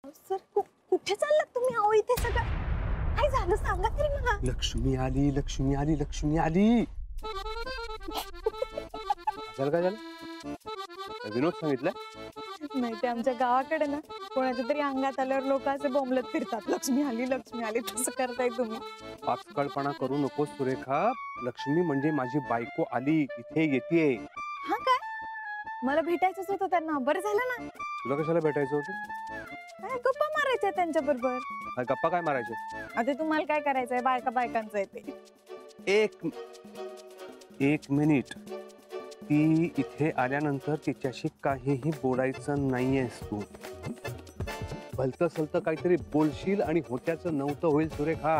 Sir कुठे चाललात तुम्ही? अहो इथे सगळं काय झालं सांगा तरी मला. लक्ष्मी आली, लक्ष्मी आली, लक्ष्मी आली. झालं काय झालं? विनोद सांगितलं नाही ते आमच्या गावाकडे ना कोणाच्या तरी अंगात आल्यावर लोक असे बोंबलत फिरतात, लक्ष्मी आली तसं करताय तुम्ही. पाचकळपणा करू नकोस सुरेखा. लक्ष्मी म्हणजे माझी बायको आली, इथे येतेय. हा काय? मला भेटायचंच होतं त्यांना. बरं झालं ना. तुला कशाला भेटायचं होतं? काय गप्पा मारायच्या त्यांच्या बरोबर. गप्पा काय मारायचे? आता तुम्हाला काय करायचंय? बायकांचं आहे ते. एक मिनिट. ती इथे आल्यानंतर तिच्याशी काहीही बोलायचं नाहीयेस तू. भलतं सलतं काहीतरी बोलशील आणि होत्याचं नव्हतं होईल सुरेखा.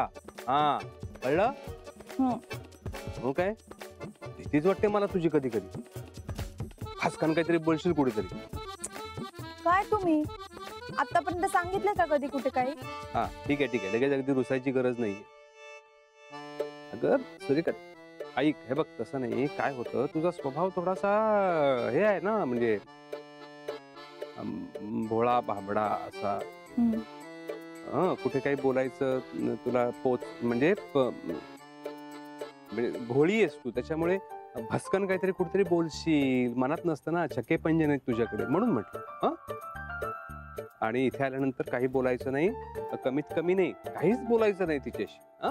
हा कळलं? हो काय? भीतीच वाटते मला तुझी कधी कधी. खासकान काहीतरी बोलशील कुठेतरी. काय तुम्ही आतापर्यंत सांगितलं का कधी कुठे काही? हा ठीक आहे लगेच अगदी रुसायची गरज नाहीये. अगं सुरेखा ऐक, हे बघ तसं नाही. काय होतं, तुझा स्वभाव थोडासा हे आहे ना, म्हणजे भोळा भाबडा असा. कुठे काही बोलायचं तुला पोच म्हणजे भोळी आहेस तू, त्याच्यामुळे भस्कन काहीतरी कुठेतरी बोलशील. मनात नसतं ना, छके पंजे नाहीत तुझ्याकडे, म्हणून म्हटलं. हा आणि इथे आल्यानंतर काही बोलायचं नाही, कमीत कमी नाही, काहीच बोलायचं नाही तिच्याशी. हा